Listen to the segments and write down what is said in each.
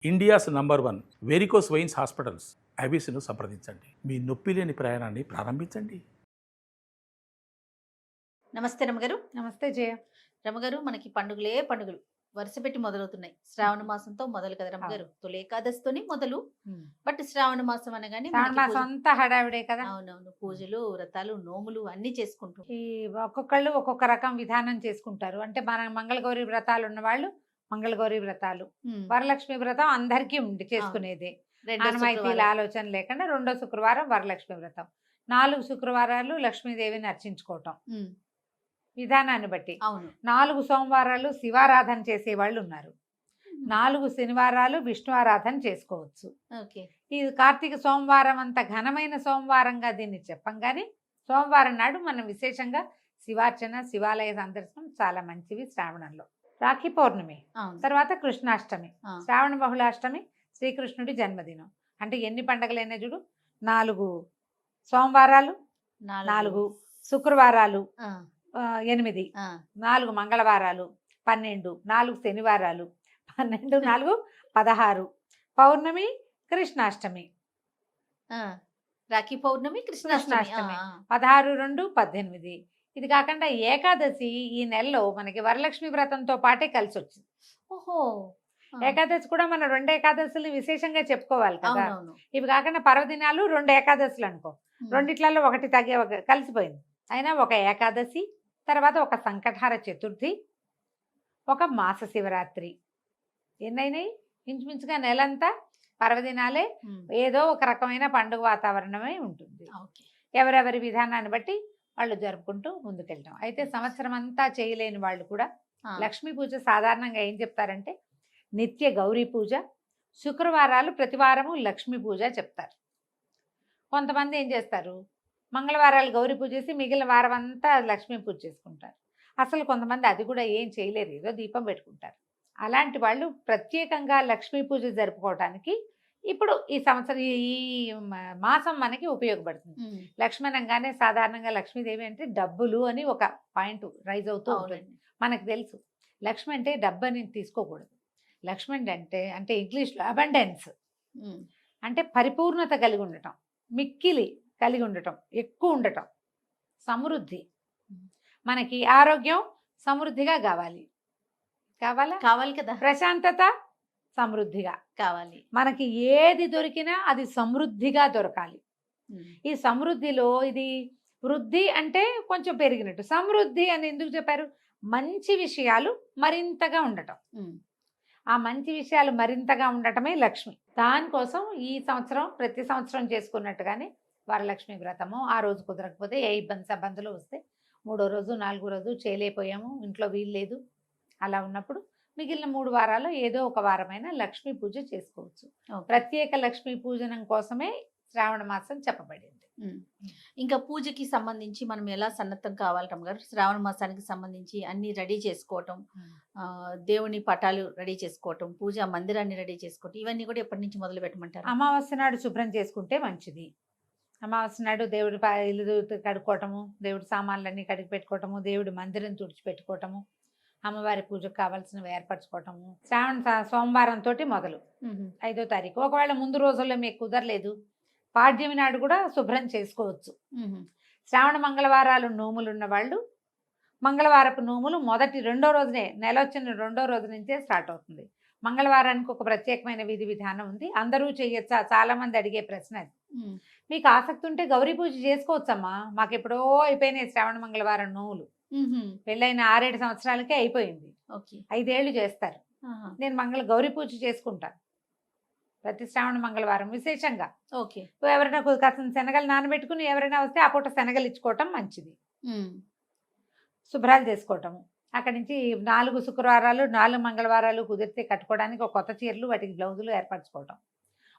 India's number 1 varicose veins hospitals ఐబీసీను సంప్రదించండి. మీ నొప్పి లేని ప్రయాణాన్ని ప్రారంభించండి. నమస్తే రమగారు. నమస్తే జయ. రమగారు, మనకి పండుగలే పండుగలు వరుస పెట్టి మొదలవుతున్నాయి. శ్రావణ మాసంతో మొదలు కదా రమగారు. తొలి ఏకాదశితోని మొదలు. బట్ శ్రావణ మాసం అనగానే శ్రావణ మాసం అంతా హడావిడే కదా. అవునవును, పూజలు, వ్రతాలు, నోములు అన్ని చేసుకుంటాం. ఈ ఒక్కొక్కళ్ళు ఒక్కొక్క రకం విధానం చేసుకుంటారు. అంటే మన మంగళగౌరి వ్రతాలు ఉన్న వాళ్ళు మంగళగౌరి వ్రతాలు, వరలక్ష్మి వ్రతం అందరికీ ఉంది చేసుకునేదే. అనుమైతీల ఆలోచన లేకుండా రెండో శుక్రవారం వరలక్ష్మి వ్రతం, 4 శుక్రవారాలు లక్ష్మీదేవిని అర్చించుకోవటం విధానాన్ని బట్టి. 4 సోమవారాలు శివారాధన చేసే వాళ్ళు ఉన్నారు. 4 శనివారాలు విష్ణు ఆరాధన చేసుకోవచ్చు. ఈ కార్తీక సోమవారం అంత ఘనమైన సోమవారంగా దీన్ని చెప్పంగానే సోమవారం నాడు మనం విశేషంగా శివార్చన, శివాలయ సందర్శనం చాలా మంచివి. శ్రావణంలో రాఖీ పౌర్ణమి, తర్వాత కృష్ణాష్టమి, శ్రావణ బహుళాష్టమి, శ్రీకృష్ణుడి జన్మదినం. అంటే ఎన్ని పండగలైనా చూడు, 4 సోమవారాలు, 4 శుక్రవారాలు, 8, 4 మంగళవారాలు, 12, 4 శనివారాలు, 12, 4, 16, పౌర్ణమి, కృష్ణాష్టమి, రాఖీ పౌర్ణమి, కృష్ణాష్టమి, 16, 2, 18. ఇది కాకుండా ఏకాదశి ఈ నెలలో మనకి వరలక్ష్మి వ్రతంతో పాటే కలిసి వచ్చింది. ఓహో, ఏకాదశి కూడా మనం 2 ఏకాదశులు విశేషంగా చెప్పుకోవాలి కదా. ఇవి కాకుండా పర్వదినాలు 2 ఏకాదశులు అనుకో, రెండిట్లలో ఒకటి కలిసిపోయింది. అయినా ఒక ఏకాదశి, తర్వాత ఒక సంకటహార చతుర్థి, ఒక మాస శివరాత్రి, ఎన్నైనాయి ఇంచుమించుగా నెలంతా పర్వదినాలే. ఏదో ఒక రకమైన పండుగ వాతావరణమే ఉంటుంది. ఎవరెవరి విధానాన్ని బట్టి వాళ్ళు జరుపుకుంటూ ముందుకెళ్తాం. అయితే సంవత్సరం అంతా చేయలేని వాళ్ళు కూడా లక్ష్మీ పూజ సాధారణంగా ఏం చెప్తారంటే నిత్య గౌరీ పూజ, శుక్రవారాలు ప్రతివారము లక్ష్మీ పూజ చెప్తారు. కొంతమంది ఏం చేస్తారు, మంగళవారాలు గౌరీ పూజ చేసి మిగిలిన వారం అంతా లక్ష్మీ పూజ చేసుకుంటారు. అసలు కొంతమంది అది కూడా ఏం చేయలేరు, ఏదో దీపం పెట్టుకుంటారు. అలాంటి వాళ్ళు ప్రత్యేకంగా లక్ష్మీ పూజ జరుపుకోవడానికి ఇప్పుడు ఈ సంవత్సరం ఈ మాసం మనకి ఉపయోగపడుతుంది. లక్ష్మణంగానే సాధారణంగా లక్ష్మీదేవి అంటే డబ్బులు అని ఒక పాయింట్ రైజ్ అవుతూ ఉంటుంది. మనకు తెలుసు లక్ష్మి అంటే డబ్బు అని తీసుకోకూడదు. లక్ష్మి అంటే ఇంగ్లీష్లో అబండెన్స్ అంటే పరిపూర్ణత కలిగి ఉండటం, మిక్కిలి కలిగి ఉండటం, ఎక్కువ ఉండటం, సమృద్ధి. మనకి ఆరోగ్యం సమృద్ధిగా కావాలి కదా, ప్రశాంతత సమృద్ధిగా కావాలి. మనకి ఏది దొరికినా అది సమృద్ధిగా దొరకాలి. ఈ సమృద్ధిలో ఇది వృద్ధి అంటే కొంచెం పెరిగినట్టు, సమృద్ధి అని ఎందుకు చెప్పారు, మంచి విషయాలు మరింతగా ఉండటం. ఆ మంచి విషయాలు మరింతగా ఉండటమే లక్ష్మి. దానికోసం ఈ సంవత్సరం ప్రతి సంవత్సరం చేసుకున్నట్టుగానే వరలక్ష్మి వ్రతము, ఆ రోజు కుదరకపోతే ఏ ఇబ్బందులు వస్తే 3వ రోజు 4వ రోజు చేయలేకపోయాము, ఇంట్లో వీలు లేదు, అలా ఉన్నప్పుడు మిగిలిన 3 వారాలు ఏదో ఒక వారమైనా లక్ష్మీ పూజ చేసుకోవచ్చు. ప్రత్యేక లక్ష్మీ పూజనం కోసమే శ్రావణ మాసం చెప్పబడింది. ఇంకా పూజకి సంబంధించి మనం ఎలా సన్నద్ధం కావాలి రమ్మగారు? శ్రావణ మాసానికి సంబంధించి అన్ని రెడీ చేసుకోవటం, దేవుని పటాలు రెడీ చేసుకోవటం, పూజా మందిరాన్ని రెడీ చేసుకోవటం, ఇవన్నీ కూడా ఎప్పటి నుంచి మొదలు పెట్టమంటారు? అమావాస్య నాడు శుభ్రం చేసుకుంటే మంచిది. అమావాస్య నాడు దేవుడి ఇల్లు కడుక్కోవటము, దేవుడి సామాన్లన్నీ కడిగి పెట్టుకోవటము, దేవుడి మందిరం తుడిచిపెట్టుకోవటము, అమ్మవారి పూజకు కావాల్సినవి ఏర్పరచుకోవటము. సోమవారంతో మొదలు 5వ తారీఖు. ఒకవేళ ముందు రోజుల్లో మీకు కుదరలేదు, పాడ్యమి నాడు కూడా శుభ్రం చేసుకోవచ్చు. శ్రావణ మంగళవారాలు నోములు ఉన్న వాళ్ళు మంగళవారపు నోములు రెండో రోజునే, నెల వచ్చిన 2వ రోజు నుంచే స్టార్ట్ అవుతుంది. మంగళవారానికి ఒక ప్రత్యేకమైన విధి విధానం ఉంది. అందరూ చేయొచ్చా, చాలా మంది అడిగే ప్రశ్న అది. మీకు ఆసక్తి ఉంటే గౌరీ పూజ చేసుకోవచ్చమ్మా. మాకు ఎప్పుడో అయిపోయినాయి శ్రావణ మంగళవారం నోములు. పెళ్ళైన 6-7 సంవత్సరాలకే అయిపోయింది. 5 ఏళ్ళు చేస్తారు. నేను గౌరీ పూజ చేసుకుంటాను ప్రతి శ్రావణ మంగళవారం విశేషంగా. ఎవరైనా కాస్త శనగలు నానబెట్టుకుని ఎవరైనా వస్తే ఆ పూట శనగలు ఇచ్చుకోవటం మంచిది. శుభ్రాలు చేసుకోవటము. అక్కడి నుంచి 4 శుక్రవారాలు 4 మంగళవారాలు కుదిరితే కట్టుకోవడానికి ఒక కొత్త చీరలు, వాటికి బ్లౌజులు ఏర్పరచుకోవటం.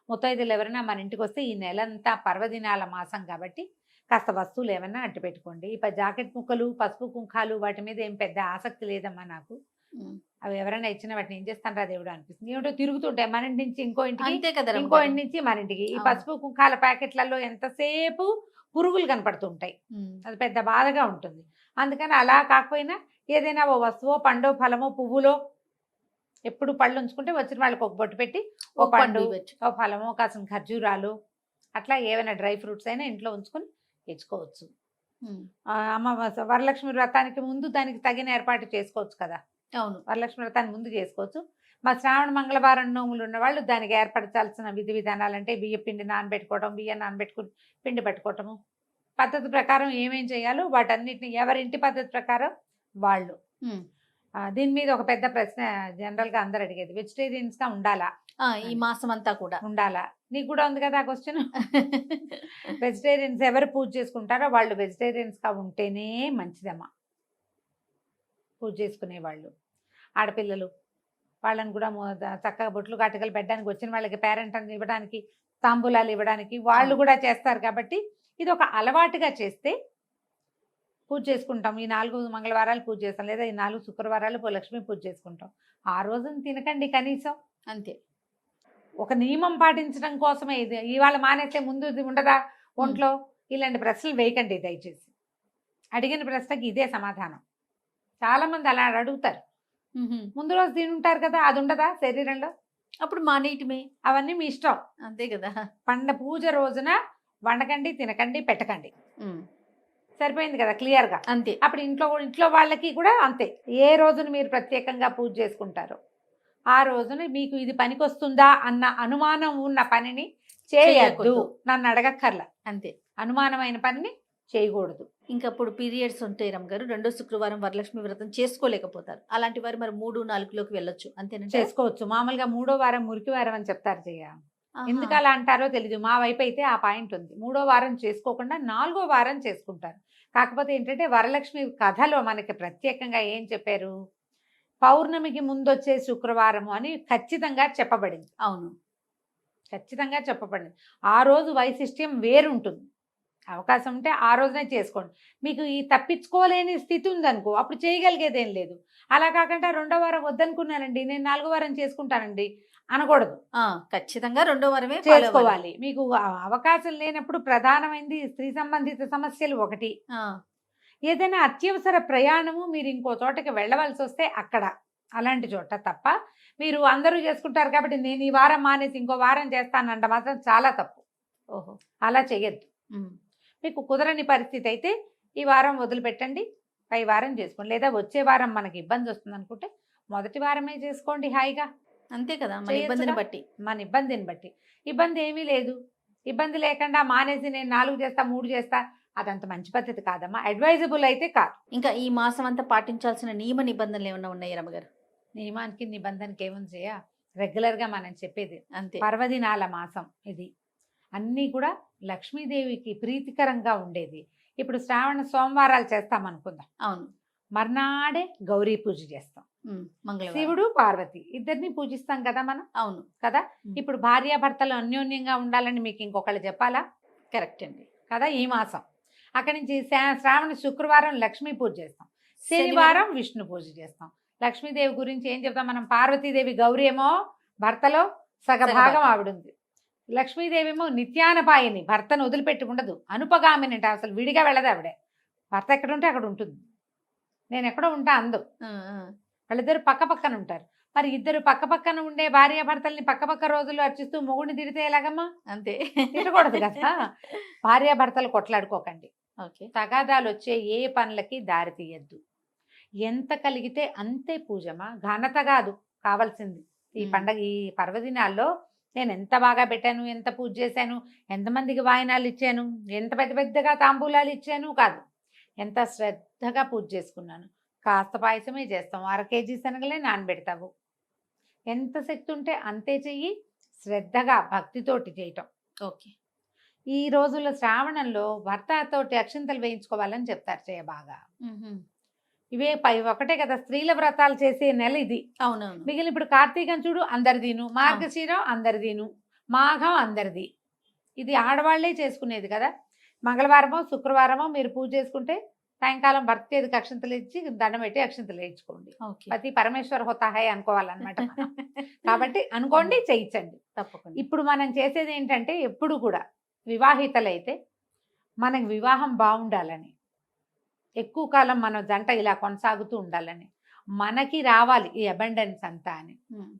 ముత్తైదులు ఎవరైనా మన ఇంటికి వస్తే ఈ నెలంతా పర్వదినాల మాసం కాబట్టి కాస్త వస్తువులు ఏమైనా అట్టు పెట్టుకోండి. జాకెట్ ముక్కలు, పసుపు కుంకాలు వాటి మీద ఏం పెద్ద ఆసక్తి లేదమ్మా నాకు. అవి ఎవరైనా ఇచ్చిన వాటిని ఏం చేస్తానరా దేవుడు అనిపిస్తుంది. ఏమిటో తిరుగుతుంటాయి మన ఇంటి నుంచి ఇంకో ఇంటికి, ఇంకో ఇంటి నుంచి మన ఇంటికి. ఈ పసుపు కుంకాల ప్యాకెట్లలో ఎంతసేపు పురుగులు కనపడుతుంటాయి, అది పెద్ద బాధగా ఉంటుంది. అందుకని అలా కాకపోయినా ఏదైనా ఓ వస్తువో, పండో, ఫలమో, పువ్వులో ఎప్పుడు పళ్ళు ఉంచుకుంటే వచ్చిన వాళ్ళకి ఒక బొట్టు పెట్టి ఓ ఓ పండు పండు ఇవ్వచ్చు. ఓ ఫలము కాసిన ఖర్జూరాలు అట్లా ఏమైనా డ్రై ఫ్రూట్స్ అయినా ఇంట్లో ఉంచుకొని తెచ్చుకోవచ్చు. ఉమ్, వరలక్ష్మి వ్రతానికి ముందు దానికి తగిన ఏర్పాటు చేసుకోవచ్చు కదా. అవును. వరలక్ష్మి వ్రతాన్ని ముందు చేసుకోవచ్చు. మా శ్రావణ మంగళవారం నోములు ఉన్న వాళ్ళు దానికి ఏర్పరచాల్సిన విధి విధానాలు అంటే బియ్య పిండి నానబెట్టుకోవడం, బియ్యం నానబెట్టుకుని పిండి పట్టుకోవటము, పద్ధతి ప్రకారం ఏమేం చేయాలో వాటన్నిటిని ఎవరింటి పద్ధతి ప్రకారం వాళ్ళు. ఉమ్. దీని మీద ఒక పెద్ద ప్రశ్న జనరల్గా అందరు అడిగేది, వెజిటేరియన్స్గా ఉండాలా? ఈ మాసం అంతా కూడా ఉండాలా? నీకు కూడా ఉంది కదా ఆ క్వశ్చన్. వెజిటేరియన్స్ ఎవరు పూజ చేసుకుంటారో వాళ్ళు వెజిటేరియన్స్గా ఉంటేనే మంచిదమ్మా. పూజ చేసుకునే వాళ్ళు ఆడపిల్లలు వాళ్ళని కూడా చక్కగా బొట్లు కాటుకలు పెట్టడానికి, వచ్చిన వాళ్ళకి పేరెంట్ అని ఇవ్వడానికి, తాంబూలాలు ఇవ్వడానికి వాళ్ళు కూడా చేస్తారు. కాబట్టి ఇది ఒక అలవాటుగా చేస్తే పూజ చేసుకుంటాం. ఈ 4 మంగళవారాలు పూజ చేస్తాం, లేదా ఈ 4 శుక్రవారాలు లక్ష్మీ పూజ చేసుకుంటాం. ఆ రోజున తినకండి కనీసం. అంతే. ఒక నియమం పాటించడం కోసమే ఇది. ఇవాళ మానేస్తే ముందు ఇది ఉండదా ఒంట్లో? ఇలాంటి ప్రశ్నలు వేయకండి దయచేసి. అడిగిన ప్రశ్నకి ఇదే సమాధానం. చాలా మంది అలా అడుగుతారు. ముందు రోజు తింటారు కదా, అది ఉండదా శరీరంలో? అప్పుడు మానేయటమే. అవన్నీ మీ ఇష్టం. అంతే కదా. పూజ రోజున వండకండి, తినకండి, పెట్టకండి. ఉమ్, సరిపోయింది కదా క్లియర్గా. అంతే. అప్పుడు ఇంట్లో వాళ్ళకి కూడా అంతే. ఏ రోజున మీరు ప్రత్యేకంగా పూజ చేసుకుంటారో ఆ రోజున మీకు ఇది పనికొస్తుందా అన్న అనుమానం ఉన్న పనిని చేయొద్దు. చేయకూడదు. నన్ను అడగక్కర్లా. అంతే. అనుమానమైన పనిని చేయకూడదు. ఇంకా అప్పుడు పీరియడ్స్ ఉంటాయి రమ్మగారు, 2వ శుక్రవారం వరలక్ష్మి వ్రతం చేసుకోలేకపోతారు. అలాంటి వారు మరి 3, 4లోకి వెళ్ళొచ్చు అంతేనండి. చేసుకోవచ్చు. మామూలుగా 3వ వారం మురికి వారం అని చెప్తారు చెయ్య. ఆహా. ఎందుకు అలా అంటారో తెలీదు. మా వైపు అయితే ఆ పాయింట్ ఉంది. 3వ వారం చేసుకోకుండా 4వ వారం చేసుకుంటారు. కాకపోతే ఏంటంటే వరలక్ష్మి కథలో మనకి ప్రత్యేకంగా ఏం చెప్పారు, పౌర్ణమికి ముందొచ్చే శుక్రవారము అని ఖచ్చితంగా చెప్పబడింది. అవును, ఖచ్చితంగా చెప్పబడింది. ఆ రోజు వైశిష్ట్యం వేరుంటుంది. అవకాశం ఉంటే ఆ రోజునే చేసుకోండి. మీకు ఈ తప్పించుకోలేని స్థితి ఉందనుకో అప్పుడు చేయగలిగేదేం లేదు. అలా కాకుండా 2వ వారం వద్దనుకున్నానండి, నేను 4వ వారం చేసుకుంటానండి అనకూడదు. ఖచ్చితంగా 2వ వారమే చేసుకోవాలి. మీకు అవకాశం లేనప్పుడు ప్రధానమైనది స్త్రీ సంబంధిత సమస్యలు ఒకటి. ఏదైనా అత్యవసర ప్రయాణము మీరు ఇంకో చోటకి వెళ్ళవలసి వస్తే అక్కడ అలాంటి చోట తప్ప, మీరు అందరూ చేసుకుంటారు కాబట్టి నేను ఈ వారం మానేసి ఇంకో వారం చేస్తానంట మాత్రం చాలా తప్పు. ఓహో, అలా చెయ్యొద్దు. మీకు కుదరని పరిస్థితి అయితే ఈ వారం వదిలిపెట్టండి, పై వారం చేసుకోండి. లేదా వచ్చే వారం మనకి ఇబ్బంది వస్తుంది అనుకుంటే మొదటి వారమే చేసుకోండి హాయిగా. అంతే కదా, మన ఇబ్బందిని బట్టి. మన ఇబ్బందిని బట్టి. ఇబ్బంది ఏమీ లేదు. ఇబ్బంది లేకుండా మానేసి నేను 4 చేస్తా 3 చేస్తా అదంత మంచి పద్ధతి కాదమ్మా. అడ్వైజబుల్ అయితే కాదు. ఇంకా ఈ మాసం అంతా పాటించాల్సిన నియమ నిబంధనలు ఏమన్నా ఉన్నాయి రమ్మగారు? నియమానికి నిబంధనకి ఏముంది చేయ, రెగ్యులర్గా మనం చెప్పేది అంతే. పర్వదినాల మాసం ఇది. అన్నీ కూడా లక్ష్మీదేవికి ప్రీతికరంగా ఉండేది. ఇప్పుడు శ్రావణ సోమవారాలు చేస్తాం అనుకుందాం. అవును. మర్నాడే గౌరీ పూజ చేస్తాం. మంగళవారం శివుడు పార్వతి ఇద్దరిని పూజిస్తాం కదా మనం. అవును కదా. ఇప్పుడు భార్యాభర్తలు అన్యోన్యంగా ఉండాలని మీకు ఇంకొకళ్ళు చెప్పాలా? కరెక్ట్ అండి కదా. ఈ మాసం అక్కడి నుంచి శ్రావణ శుక్రవారం లక్ష్మీ పూజ చేస్తాం, శనివారం విష్ణు పూజ చేస్తాం. లక్ష్మీదేవి గురించి ఏం చెప్తాం మనం? పార్వతీదేవి గౌరీ ఏమో భర్తలో సగభాగం ఆవిడుంది. లక్ష్మీదేవి ఏమో నిత్యానపాయిని, భర్తను వదిలిపెట్టుకుండదు, అనుపగామిని అంటే అసలు విడిగా వెళ్ళదు ఆవిడే. భర్త ఎక్కడ ఉంటే అక్కడ ఉంటుంది, నేను ఎక్కడో ఉంటా అందు. వాళ్ళిద్దరు పక్క పక్కన ఉంటారు. మరి ఇద్దరు పక్క పక్కన ఉండే భార్యాభర్తల్ని పక్క రోజులు అర్చిస్తూ మొగుడిని తిడితే ఎలాగమ్మా? అంతే, తిట్టకూడదు కదా. భార్యాభర్తలు కొట్లాడుకోకండి. ఓకే. తగాదాలు వచ్చే ఏ పనులకి దారి తీయద్దు. ఎంత కలిగితే అంతే పూజమా, ఘనత కాదు కావాల్సింది. ఈ పండగ ఈ పర్వదినాల్లో నేను ఎంత బాగా పెట్టాను, ఎంత పూజ చేశాను, ఎంతమందికి వాయినాలు ఇచ్చాను, ఎంత పెద్దగా తాంబూలాలు ఇచ్చాను కాదు, ఎంత శ్రద్ధగా పూజ చేసుకున్నాను. కాస్త పాయసమే చేస్తాం, 1/2 కేజీ శనగలే నానబెడతావు. ఎంత శక్తి ఉంటే అంతే చెయ్యి, శ్రద్ధగా భక్తితోటి చేయటం. ఓకే. ఈ రోజుల్లో శ్రావణంలో భర్తతోటి అక్షింతలు వేయించుకోవాలని చెప్తారు చేయ బాగా. ఇవే ఒకటే కదా స్త్రీల వ్రతాలు చేసే నెల ఇది. అవునవును. మిగిలిన ఇప్పుడు కార్తీకం చూడు అందరిదీను, మార్గశీరం అందరిదీను, మాఘం అందరిది. ఇది ఆడవాళ్లే చేసుకునేది కదా. మంగళవారమో శుక్రవారమో మీరు పూజ చేసుకుంటే సాయంకాలం భర్త చేతికి అక్షింతలు ఇచ్చి దండం పెట్టి అక్షింతలు వేయించుకోండి. పతి పరమేశ్వర్ హోతాహే అనుకోవాలన్నమాట. కాబట్టి అనుకోండి, చేయించండి తప్పకుండా. ఇప్పుడు మనం చేసేది ఏంటంటే ఎప్పుడు కూడా వివాహితలైతే మనకు వివాహం బాగుండాలని, ఎక్కువ కాలం మన జంట ఇలా కొనసాగుతూ ఉండాలని, మనకి రావాలి ఈ అబండెన్స్ అంతా అని ఉమ్,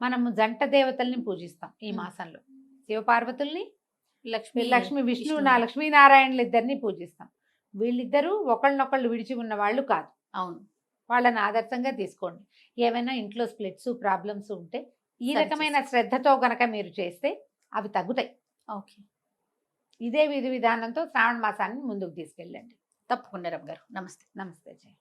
మనము జంట దేవతల్ని పూజిస్తాం ఈ మ్మ్. మాసంలో. శివపార్వతుల్ని, లక్ష్మి విష్ణు విష్ణు. లక్ష్మీనారాయణులు ఇద్దరిని పూజిస్తాం. వీళ్ళిద్దరూ ఒకళ్ళనొకళ్ళు విడిచి ఉన్న వాళ్ళు కాదు. అవును. వాళ్ళని ఆదర్శంగా తీసుకోండి. ఏమైనా ఇంట్లో స్ప్లిట్స్ ప్రాబ్లమ్స్ ఉంటే ఈ సరి రకమైన శ్రద్ధతో గనక మీరు చేస్తే అవి తగ్గుతాయి. ఓకే, ఇదే విధి విధానంతో శ్రావణ మాసాన్ని ముందుకు తీసుకెళ్ళండి. తప్పకుండా రమ్య గారు. నమస్తే. నమస్తే జయ.